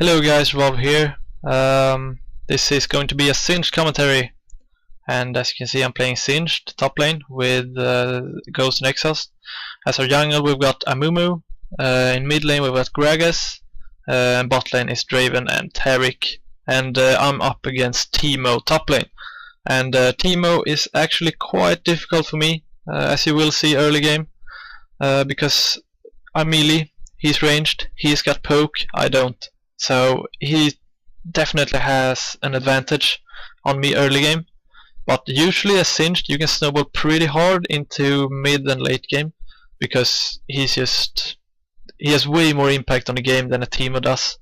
Hello guys, Revolvee here. This is going to be a Singed commentary, and as you can see I'm playing Singed top lane with Ghost and Exhaust. As our jungle we've got Amumu, in mid lane we've got Gragas, and bot lane is Draven and Taric, and I'm up against Teemo top lane. And Teemo is actually quite difficult for me, as you will see early game, because I'm melee, he's ranged, he's got poke, I don't. So he definitely has an advantage on me early game, but usually as Singed you can snowball pretty hard into mid and late game, because he has way more impact on the game than a Teemo does,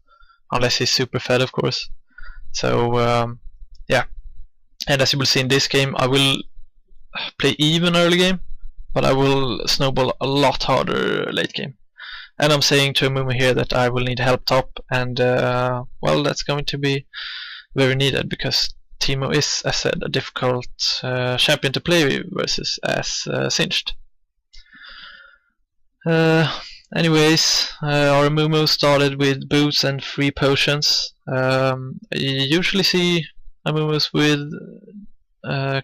unless he's super fed of course. So yeah, and as you will see in this game I will play even early game, but I will snowball a lot harder late game. And I'm saying to Amumu here that I will need help top, and well, that's going to be very needed because Teemo is, as said, a difficult champion to play versus as Singed. Anyways, our Amumu started with boots and 3 potions. You usually see Amumus with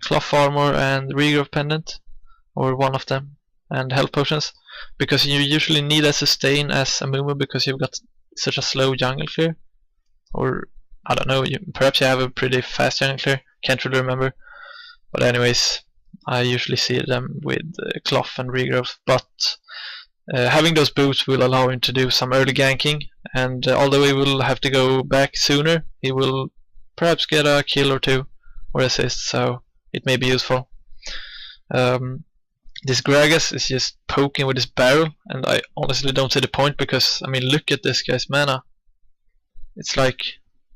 cloth armor and regrowth pendant, or one of them, and health potions, because you usually need a sustain as Amumu because you've got such a slow jungle clear, or I don't know, perhaps you have a pretty fast jungle clear, can't really remember, but anyways I usually see them with cloth and regrowth, but having those boots will allow him to do some early ganking, and although he will have to go back sooner, he will perhaps get a kill or 2 or assist, so it may be useful. This Gragas is just poking with his barrel, and I honestly don't see the point because, I mean, look at this guy's mana. It's like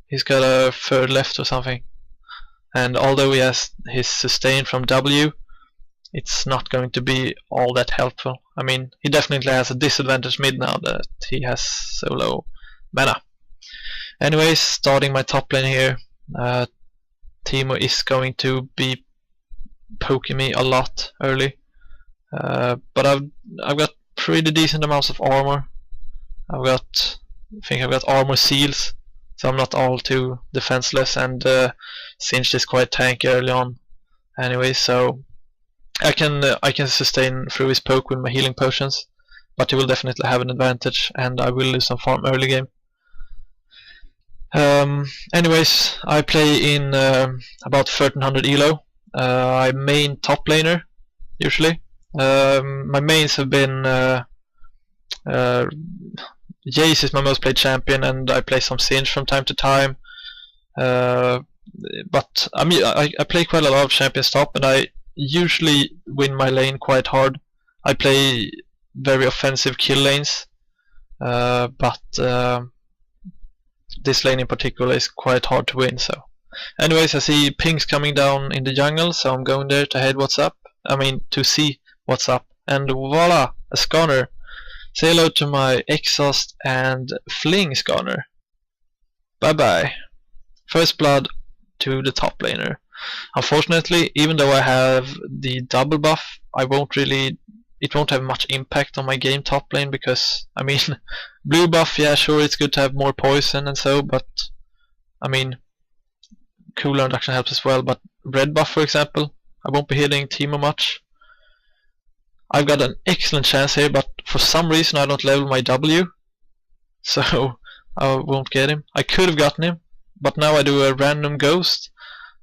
he's got a third left or something. And although he has his sustain from W, it's not going to be all that helpful. I mean, he definitely has a disadvantage mid now that he has so low mana. Anyways, starting my top lane here, Teemo is going to be poking me a lot early. But I've got pretty decent amounts of armor. I think I've got armor seals, so I'm not all too defenseless, and Singed is quite tanky early on anyway, so I can sustain through his poke with my healing potions, but he will definitely have an advantage, and I will lose some farm early game. Anyways, I play in about 1300 elo. I main top laner usually. My mains have been Jace is my most played champion, and I play some Singed from time to time. But I mean, I play quite a lot of champions top, and I usually win my lane quite hard. I play very offensive kill lanes, but this lane in particular is quite hard to win. So, anyways, I see pings coming down in the jungle, so I'm going there to head what's up. I mean, to see what's up, and voila, a Scanner. Say hello to my Exhaust and Fling Scanner. Bye bye. First blood to the top laner. Unfortunately, even though I have the double buff, it won't have much impact on my game top lane, because I mean, blue buff, yeah, sure, it's good to have more poison and so, but I mean, cooldown reduction helps as well. But red buff, for example, I won't be hitting Teemo much. I've got an excellent chance here, but for some reason I don't level my W, so I won't get him. I could have gotten him, but now I do a random ghost,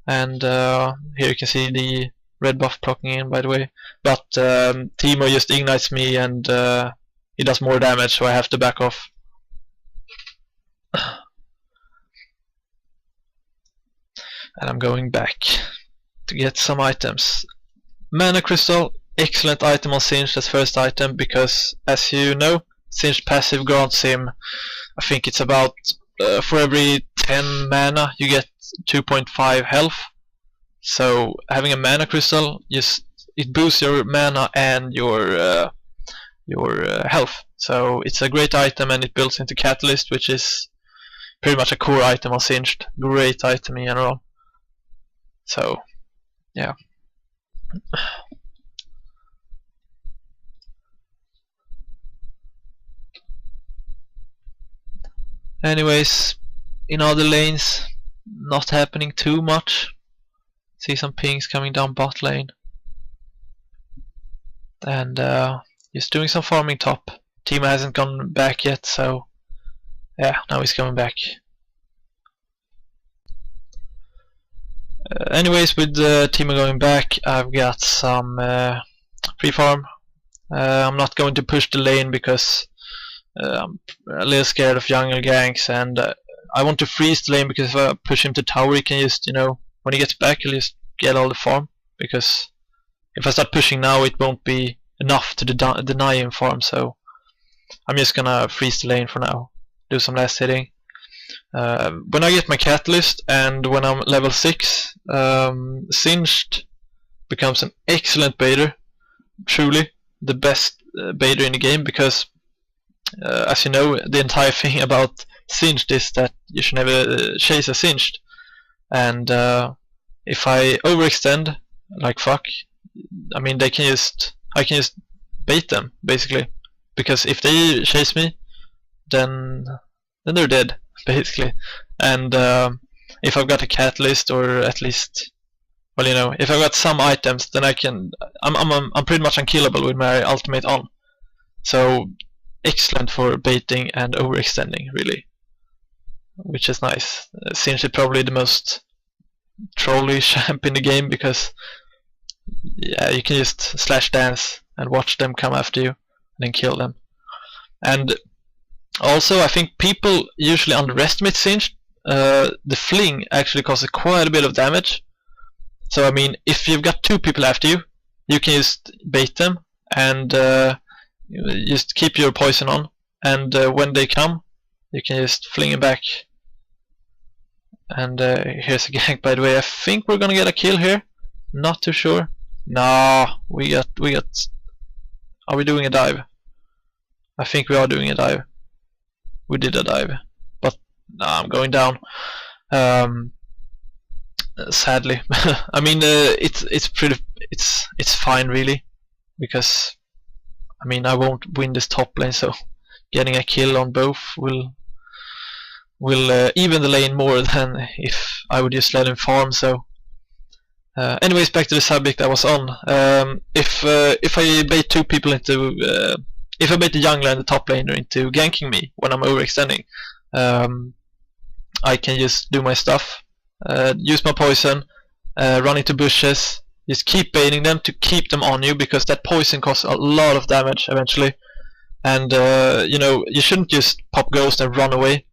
and here you can see the red buff proccing in, by the way. But Teemo just ignites me, and he does more damage, so I have to back off. And I'm going back to get some items. Mana Crystal, excellent item on Singed as first item, because as you know, Singed passive grants him, I think it's about for every 10 mana you get 2.5 health. So having a Mana Crystal, it boosts your mana and your health. So it's a great item, and it builds into Catalyst, which is pretty much a core item on Singed. Great item in general. So yeah. Anyways, in other lanes, not happening too much. See some pings coming down bot lane. And just doing some farming top. Teemo hasn't gone back yet, so yeah, now he's coming back. Anyways, with Teemo going back, I've got some free farm. I'm not going to push the lane because I'm a little scared of jungle ganks, and I want to freeze the lane because if I push him to tower, he can just, you know, when he gets back, he'll just get all the farm. Because if I start pushing now, it won't be enough to deny him farm. So I'm just gonna freeze the lane for now, do some last hitting. When I get my catalyst and when I'm level 6, Singed becomes an excellent baiter, truly the best baiter in the game, because as you know, the entire thing about Singed is that you should never chase a Singed, and if I overextend like fuck, I mean I can just bait them basically, because if they chase me, then they're dead basically. And if I've got a catalyst, or at least, well, you know, if I've got some items, then I'm pretty much unkillable with my ultimate on. So excellent for baiting and overextending, really, which is nice. Singe is probably the most trolly champ in the game, because yeah, you can just slash dance and watch them come after you and then kill them. And also, I think people usually underestimate Singed. The fling actually causes quite a bit of damage. So I mean, if you've got 2 people after you, you can just bait them and just keep your poison on, and when they come, you can just fling them back. And here's a gank, by the way. I think we're gonna get a kill here. Not too sure. Nah, we got. Are we doing a dive? I think we are doing a dive. We did a dive, but nah, I'm going down. Sadly, I mean, it's fine really, because I mean I won't win this top lane, so getting a kill on both will even the lane more than if I would just let him farm. So anyways, back to the subject I was on. If I bait 2 people into if I bait the jungler and the top laner into ganking me when I'm overextending, I can just do my stuff, use my poison, run into bushes, just keep baiting them to keep them on you, because that poison costs a lot of damage eventually. And you know, you shouldn't just pop ghost and run away,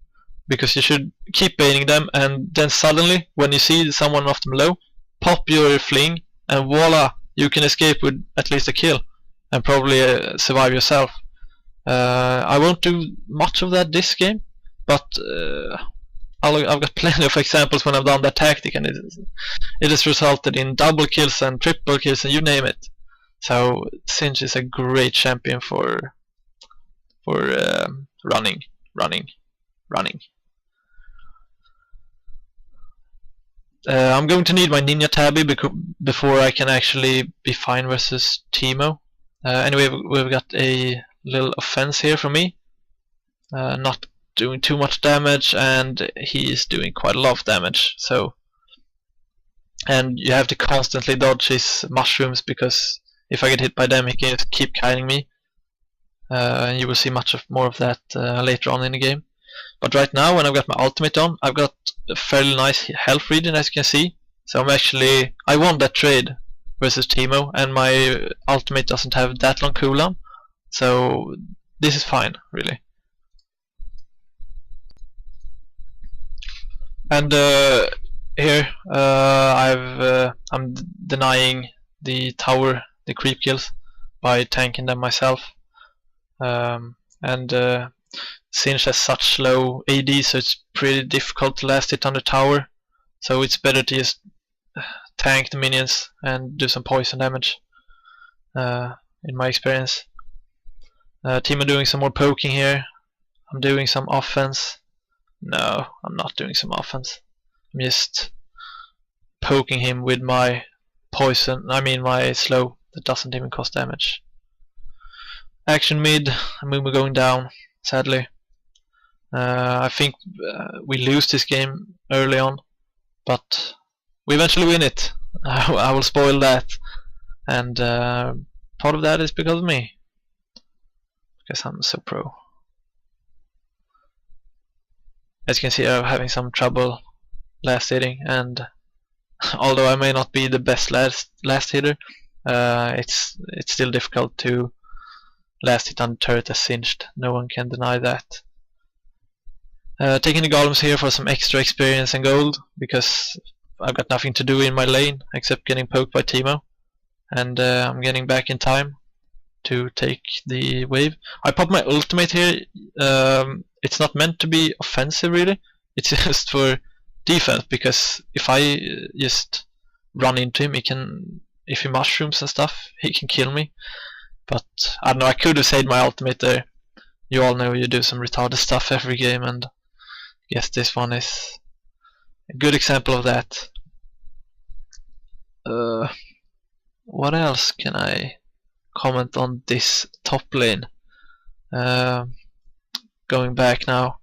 because you should keep baiting them, and then suddenly when you see someone off them low, pop your fling, and voila, you can escape with at least a kill and probably survive yourself. I won't do much of that this game, but I've got plenty of examples when I've done that tactic, and it has resulted in double kills and triple kills and you name it. So Singe is a great champion for running. I'm going to need my Ninja Tabby before I can actually be fine versus Teemo. Anyway, we've got a little offense here from me. Not doing too much damage, and he is doing quite a lot of damage. So, and you have to constantly dodge his mushrooms, because if I get hit by them, he can just keep kiting me. You will see more of that later on in the game. But right now, when I've got my ultimate on, I've got a fairly nice health reading, as you can see. So I won that trade versus Teemo, and my ultimate doesn't have that long cooldown. So this is fine, really. And here I'm denying the tower, the creep kills, by tanking them myself. And Singe has such low AD, so it's pretty difficult to last hit on the tower. So it's better to just tank the minions and do some poison damage, in my experience. Teemo doing some more poking here. I'm doing some offense. No, I'm not doing some offense. I'm just poking him with my poison, I mean my slow, that doesn't even cost damage. Action mid, Mumu going down, sadly. I think we lose this game early on, but we eventually win it. I will spoil that, and part of that is because of me, because I'm so pro. As you can see, I'm having some trouble last hitting, and although I may not be the best last hitter, it's still difficult to last hit on the turret as Singed. No one can deny that. Taking the golems here for some extra experience and gold, because I've got nothing to do in my lane except getting poked by Teemo, and I'm getting back in time to take the wave. I pop my ultimate here. It's not meant to be offensive really, it's just for defense, because if I just run into him, if he mushrooms and stuff, he can kill me. But I don't know, I could have saved my ultimate there. You all know you do some retarded stuff every game, and I guess this one is a good example of that. What else can I comment on this top lane? Going back now,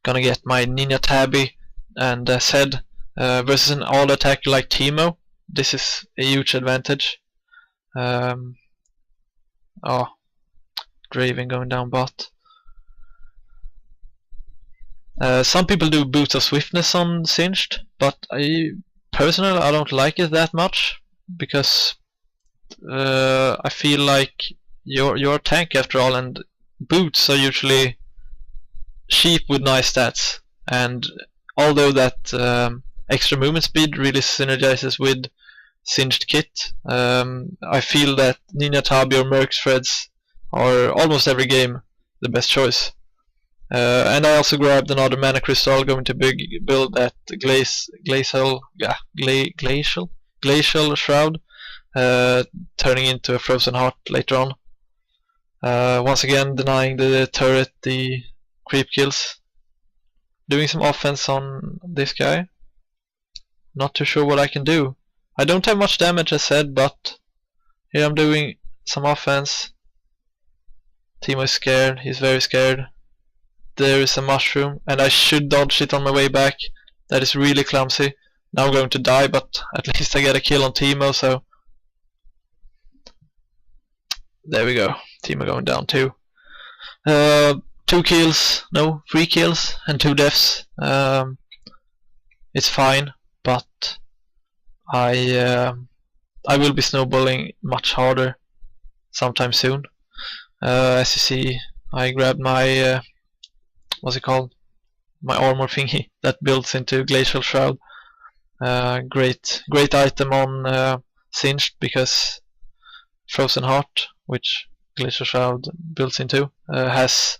gonna get my Ninja Tabby and Zed versus an all attacker like Teemo. This is a huge advantage. Oh, Draven going down bot. Some people do boots of swiftness on Singed, but personally I don't like it that much, because I feel like you're a tank after all, and boots are usually cheap with nice stats, and although that extra movement speed really synergizes with Singed kit, I feel that Ninja Tabi or Merc Threads are almost every game the best choice. And I also grabbed another mana crystal, going to build that glacial shroud, turning into a frozen heart later on. Once again denying the turret the creep kills. Doing some offense on this guy. Not too sure what I can do. I don't have much damage as said, but here I'm doing some offense. Teemo is scared, he's very scared. There is a mushroom, and I should dodge it on my way back. That is really clumsy. Now I'm going to die, but at least I get a kill on Teemo, so there we go. Teemo going down too. 2 kills, no, 3 kills and 2 deaths. It's fine, but I will be snowballing much harder sometime soon. As you see, I grabbed my what's it called? My armor thingy that builds into Glacial Shroud. Great item on Singed, because Frozen Heart, which Glacial Shroud builds into, has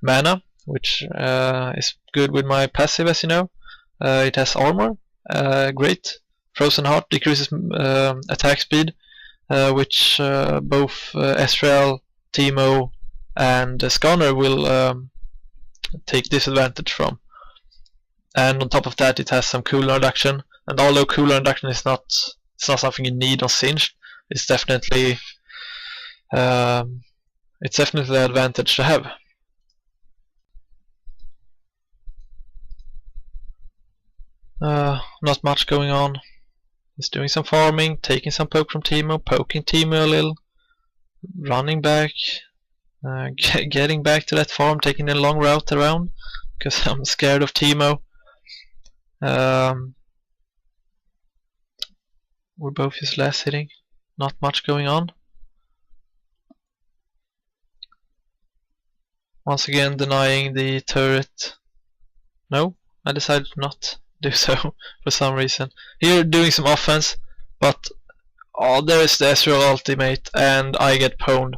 mana, which is good with my passive, as you know. It has armor, great. Frozen Heart decreases attack speed, which both Ezreal, Teemo, and Skarner will take disadvantage from. And on top of that, it has some cooldown reduction. And although cooldown reduction is not something you need on Singed, it's definitely an advantage to have. Not much going on. Just doing some farming, taking some poke from Teemo, poking Teemo a little, running back, getting back to that farm, taking a long route around, because I'm scared of Teemo. We're both just last hitting, not much going on. Once again denying the turret. No, I decided not to do so for some reason. Here doing some offense, but there is the Ezreal ultimate and I get pwned.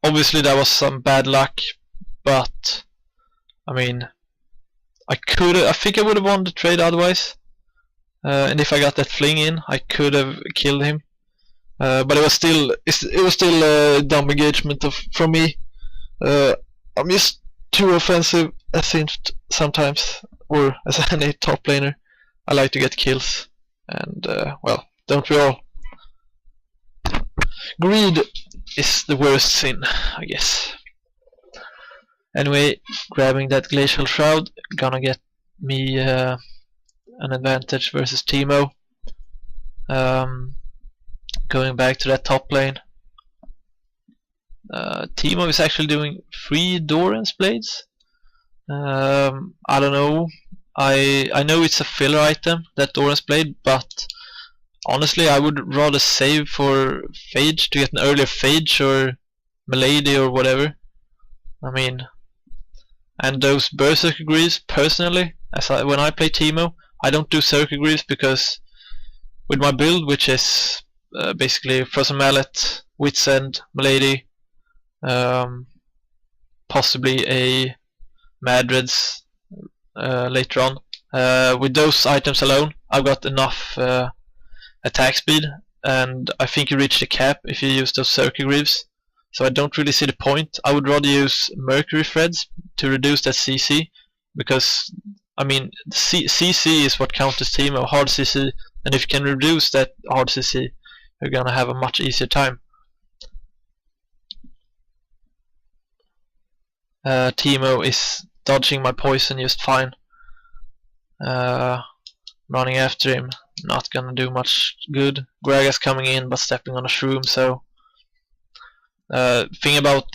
Obviously that was some bad luck, but I mean, I think I would have won the trade otherwise. And if I got that fling in, I could have killed him. But it was still a dumb engagement from me. I'm just too offensive as Singed sometimes, or as any top laner. I like to get kills, and well, don't we all? Greed is the worst sin, I guess. Anyway, grabbing that Glacial Shroud, gonna get me an advantage versus Teemo. Going back to that top lane. Teemo is actually doing 3 Doran's Blades. I don't know. I know it's a filler item, that Doran's Blade, but honestly I would rather save for Phage to get an earlier Phage or Milady or whatever. I mean, and those Berserker Greaves, personally, when I play Teemo, I don't do Circle Greaves because with my build, which is basically Frozen Mallet, Wit's End, Milady, possibly a Madred's later on. With those items alone, I've got enough attack speed, and I think you reach the cap if you use those Circle Greaves. So I don't really see the point. I would rather use Mercury Threads to reduce that CC, because I mean CC is what counts as Teemo, hard CC, and if you can reduce that hard CC, you're gonna have a much easier time. Teemo is dodging my poison just fine. Running after him, not gonna do much good. Gragas coming in but stepping on a shroom, so thing about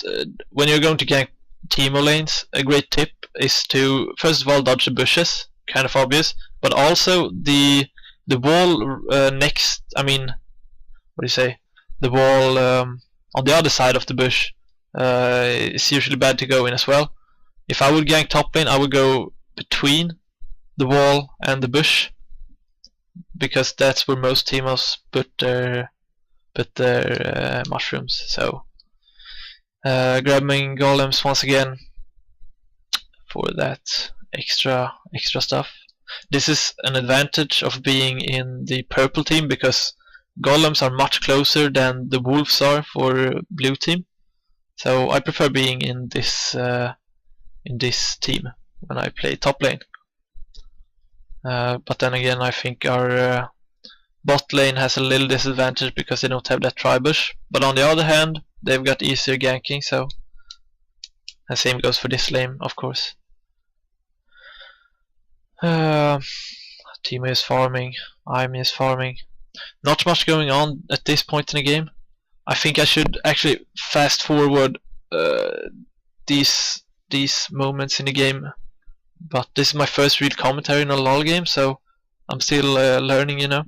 when you're going to gank Teemo lanes, a great tip is to first of all dodge the bushes, kind of obvious, but also the wall next, I mean, what do you say, the wall on the other side of the bush is usually bad to go in as well. If I would gank top lane, I would go between the wall and the bush, because that's where most Teemos put their mushrooms. So grabbing golems once again for that extra stuff. This is an advantage of being in the purple team, because golems are much closer than the wolves are for blue team. So I prefer being in this team when I play top lane. But then again, I think our bot lane has a little disadvantage because they don't have that tri-bush. But on the other hand, they've got easier ganking, so the same goes for this lane, of course. Teemo is farming, I'm is farming. Not much going on at this point in the game. I think I should actually fast forward these moments in the game, but this is my first real commentary in a LoL game, so I'm still learning, you know.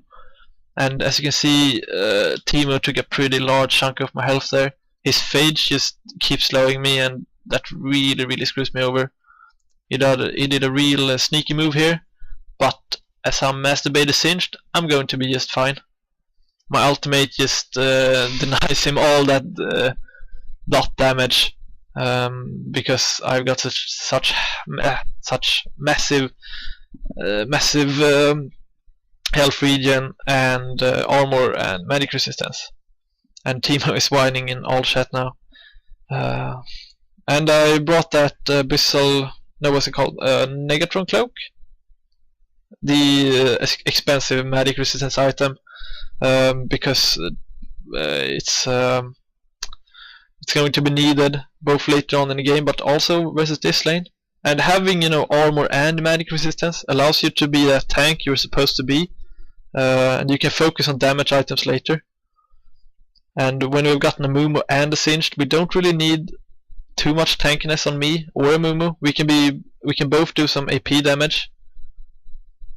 And as you can see, Teemo took a pretty large chunk of my health there. His Phage just keeps slowing me, and that really screws me over. He did a real sneaky move here, but as I'm Master Beta Singed, I'm going to be just fine. My ultimate just denies him all that dot damage, because I've got such massive health regen and armor and magic resistance. And Teemo is whining in all chat now. And I brought that Bissell, no, what's it called? Negatron Cloak, the expensive magic resistance item, because it's going to be needed both later on in the game, but also versus this lane. And having, you know, armor and magic resistance allows you to be that tank you're supposed to be, and you can focus on damage items later. And when we've gotten a Mumu and a Singed, we don't really need too much tankiness on me or a Mumu. We can both do some AP damage,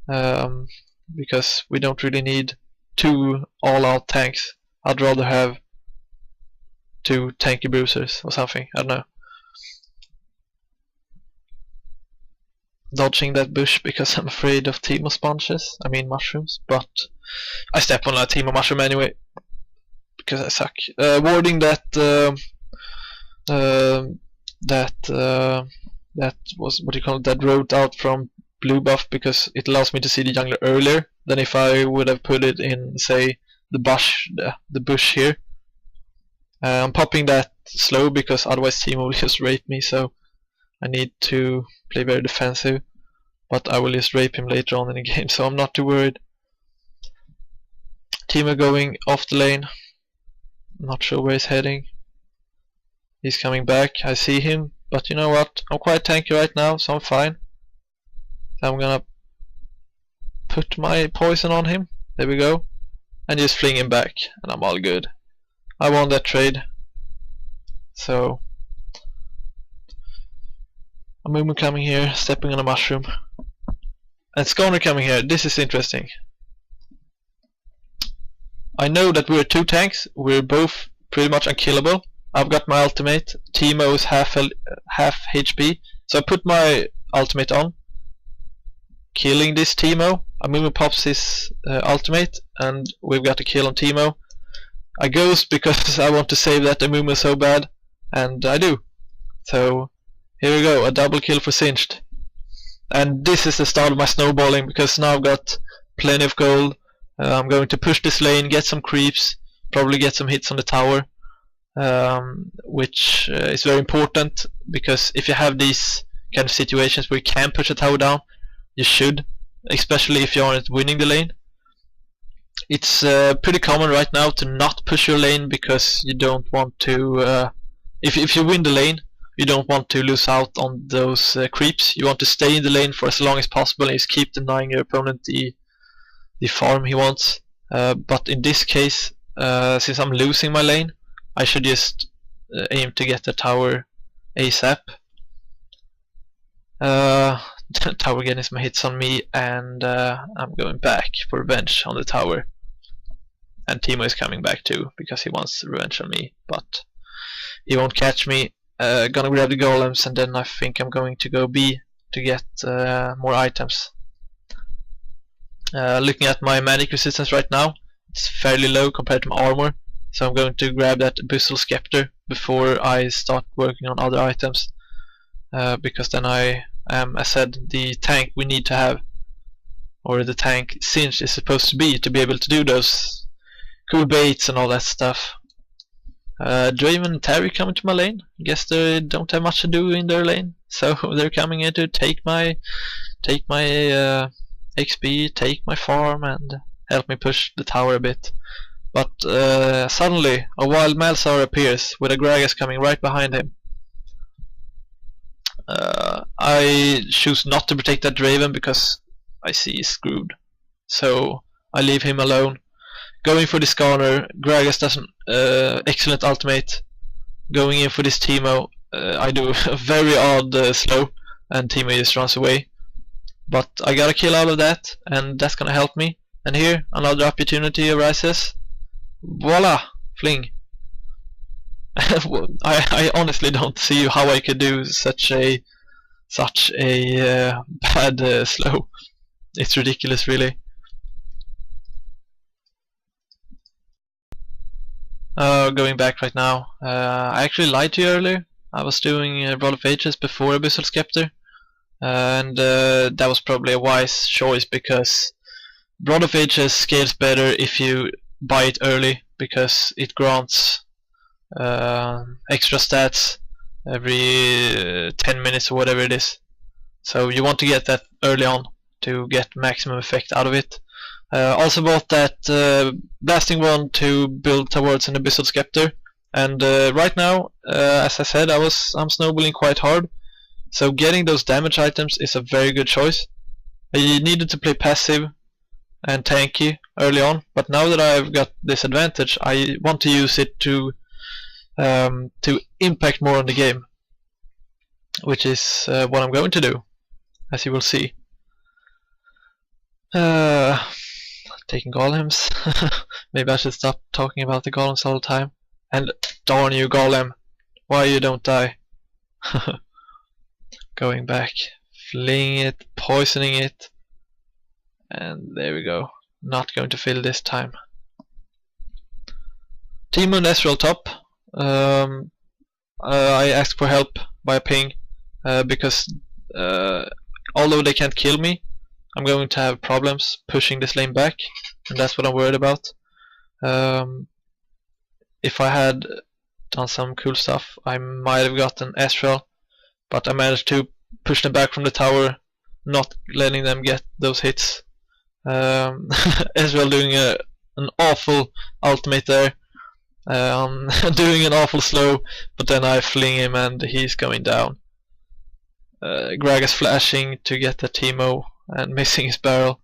because we don't really need 2 all-out tanks. I'd rather have 2 tanky bruisers or something, I don't know. Dodging that bush because I'm afraid of Teemo sponges, I mean mushrooms, but I step on a Teemo mushroom anyway, because I suck. Warding that that was, what do you call it, that road out from blue buff, because it allows me to see the jungler earlier than if I would have put it in, say, the bush here. I'm popping that slow because otherwise Teemo will just rape me, so I need to play very defensive, but I will just rape him later on in the game, so I'm not too worried. Teemo going off the lane, not sure where he's heading. He's coming back, I see him, but you know what? I'm quite tanky right now, so I'm fine. So I'm gonna put my poison on him. There we go. And just fling him back, and I'm all good. I won that trade. So a movement coming here, stepping on a mushroom. And Skarner coming here. This is interesting. I know that we're two tanks. We're both pretty much unkillable. I've got my ultimate. Teemo is half HP. So I put my ultimate on, killing this Teemo. Amumu pops his ultimate, and we've got a kill on Teemo. I ghost because I want to save that Amumu so bad, and I do. So here we go, a double kill for Singed. And this is the start of my snowballing, because now I've got plenty of gold. I'm going to push this lane, get some creeps, probably get some hits on the tower, which is very important, because if you have these kind of situations where you can push a tower down, you should, especially if you aren't winning the lane. It's pretty common right now to not push your lane, because you don't want to, if you win the lane, you don't want to lose out on those creeps. You want to stay in the lane for as long as possible and just keep denying your opponent the farm he wants. But in this case, since I'm losing my lane, I should just aim to get the tower ASAP. Tower getting some hits on me, and I'm going back for revenge on the tower. And Teemo is coming back too, because he wants revenge on me, but he won't catch me. Gonna grab the golems, and then I think I'm going to go B to get more items. Looking at my magic resistance right now, it's fairly low compared to my armor, so I'm going to grab that Abyssal Scepter before I start working on other items, because then I am, as said, the tank we need to have, or the tank Singed is supposed to be able to do those cool baits and all that stuff. Draven and Terry coming to my lane. I guess they don't have much to do in their lane, so they're coming in to take my XP, take my farm, and help me push the tower a bit. But suddenly a wild Malzahar appears with a Gragas coming right behind him. I choose not to protect that Draven because I see he's screwed, so I leave him alone. Going for this Skarner, Gragas does an excellent ultimate. Going in for this Teemo, I do a very odd slow, and Teemo just runs away. But I got a kill out of that, and that's gonna help me. And here, another opportunity arises. Voila! Fling. I honestly don't see how I could do such a bad slow. It's ridiculous, really. Going back right now. I actually lied to you earlier. I was doing Revolvee before Abyssal Scepter, and that was probably a wise choice, because Revolvee scales better if you buy it early, because it grants extra stats every 10 minutes or whatever it is. So you want to get that early on to get maximum effect out of it. Also bought that blasting wand to build towards an Abyssal Scepter, and right now, as I said, I'm snowballing quite hard, so getting those damage items is a very good choice. I needed to play passive and tanky early on, but now that I've got this advantage, I want to use it to impact more on the game, which is what I'm going to do, as you will see. Taking golems. Maybe I should stop talking about the golems all the time. And darn you, golem, why you don't die? Going back, flinging it, poisoning it, and there we go. Not going to fail this time. Teemo and Ezreal top. I asked for help by a ping, because although they can't kill me, I'm going to have problems pushing this lane back, and that's what I'm worried about. If I had done some cool stuff, I might have gotten Ezreal, but I managed to push them back from the tower, not letting them get those hits. Ezreal doing an awful ultimate there, doing an awful slow, but then I fling him and he's going down. Gragas flashing to get the Teemo and missing his barrel.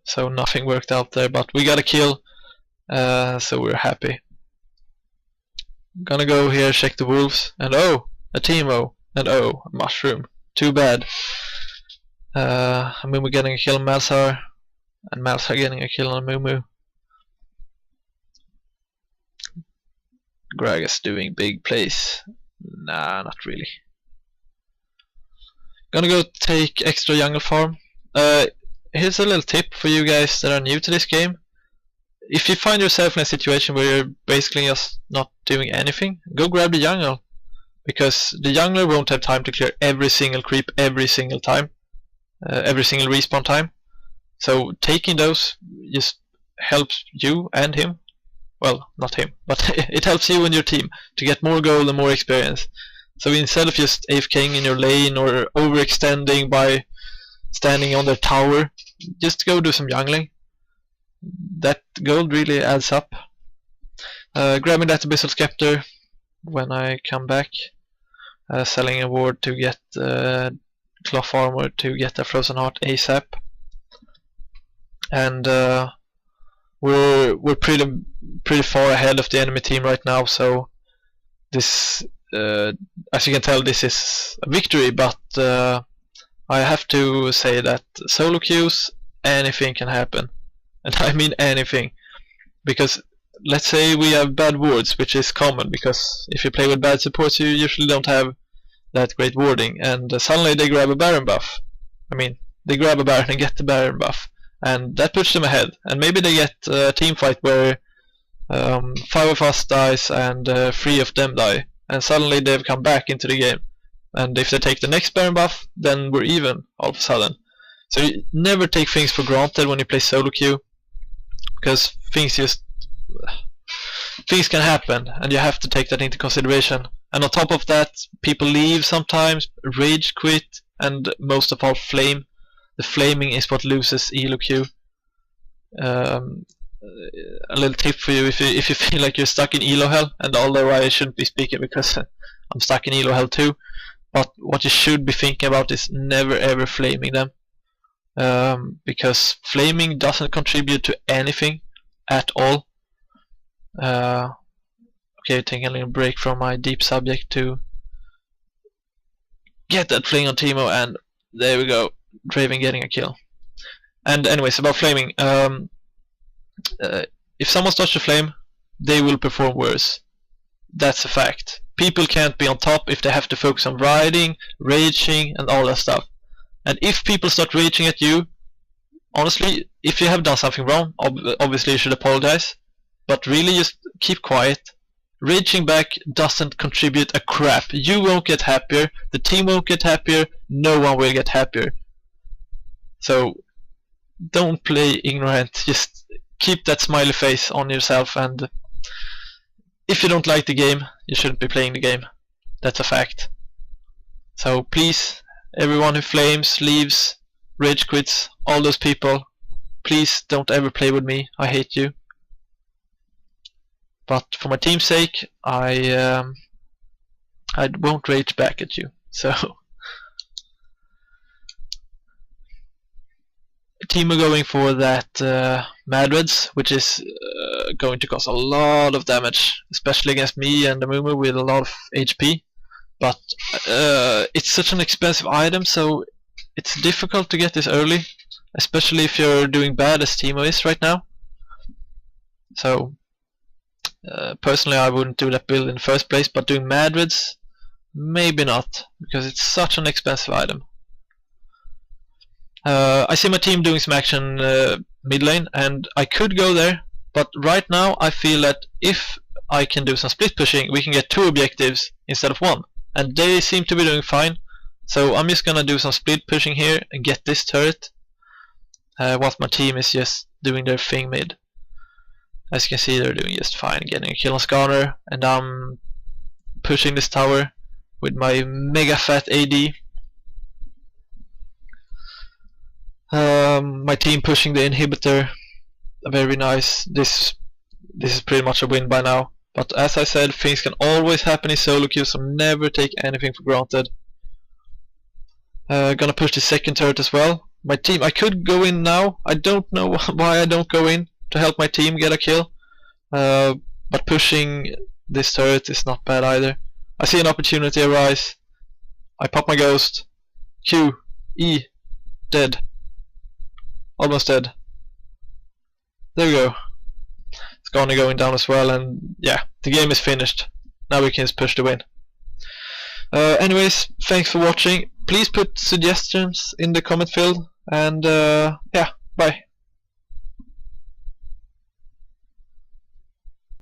So nothing worked out there, but we got a kill, so we're happy. Gonna go here, check the wolves, and oh, a Teemo, and oh, a mushroom. Too bad. Mumu getting a kill on Malzahar, and Malzahar getting a kill on Mumu. Gragas doing big plays. Nah, not really. Gonna go take extra jungle farm. Here's a little tip for you guys that are new to this game. If you find yourself in a situation where you're basically just not doing anything, go grab the jungle. Because the jungler won't have time to clear every single creep every single time. Every single respawn time. So taking those just helps you and him. Well, not him, but it helps you and your team to get more gold and more experience. So instead of just AFKing in your lane or overextending by standing on their tower, just go do some jungling. That gold really adds up. Grabbing that Abyssal Scepter when I come back. Selling a ward to get cloth armor to get a frozen heart ASAP. And we're pretty far ahead of the enemy team right now, so this as you can tell, this is a victory, but I have to say that solo queues, anything can happen. And I mean anything, because let's say we have bad wards, which is common, because if you play with bad supports you usually don't have that great warding, and suddenly they grab a Baron buff. I mean, they grab a Baron and get the Baron buff, and that puts them ahead, and maybe they get a team fight where 5 of us dies and 3 of them die, and suddenly they've come back into the game, and if they take the next Baron buff, then we're even all of a sudden. So you never take things for granted when you play solo queue, because things can happen, and you have to take that into consideration. And on top of that, people leave sometimes, rage quit, and most of all flame. The flaming is what loses elo queue. A little tip for you, if you feel like you're stuck in elo hell, and although I shouldn't be speaking because I'm stuck in elo hell too, but what you should be thinking about is never ever flaming them. Because flaming doesn't contribute to anything at all. Okay, taking a little break from my deep subject to get that fling on Teemo, and there we go, Draven getting a kill. And anyways, about flaming, if someone starts to flame, they will perform worse. That's a fact. People can't be on top if they have to focus on riding, raging, and all that stuff. And if people start raging at you, honestly, if you have done something wrong, obviously you should apologize, but really just keep quiet. Raging back doesn't contribute a crap. You won't get happier, the team won't get happier, no one will get happier. So don't play ignorant, just keep that smiley face on yourself, and if you don't like the game, you shouldn't be playing the game. That's a fact. So please, everyone who flames, leaves, rage quits, all those people, please don't ever play with me. I hate you. But for my team's sake, I won't rage back at you. So team are going for that Madreds, which is going to cause a lot of damage, especially against me and the Mumu with a lot of HP. But it's such an expensive item, so it's difficult to get this early, especially if you're doing bad as Teemo is right now. So personally I wouldn't do that build in the first place, but doing Madreds, maybe not, because it's such an expensive item. I see my team doing some action mid lane, and I could go there, but right now I feel that if I can do some split pushing, we can get 2 objectives instead of 1, and they seem to be doing fine. So I'm just gonna do some split pushing here and get this turret, whilst my team is just doing their thing mid. As you can see, they're doing just fine, getting a kill on Skarner, and I'm pushing this tower with my mega fat AD. My team pushing the inhibitor, very nice. This is pretty much a win by now. But as I said, things can always happen in solo queue, so never take anything for granted. Gonna push the second turret as well. My team, I could go in now. I don't know why I don't go in to help my team get a kill. But pushing this turret is not bad either. I see an opportunity arise. I pop my ghost. Q, E, dead. Almost dead. There we go. It's gonna going down as well, and yeah, the game is finished. Now we can just push the win. Anyways, thanks for watching. Please put suggestions in the comment field, and yeah, bye.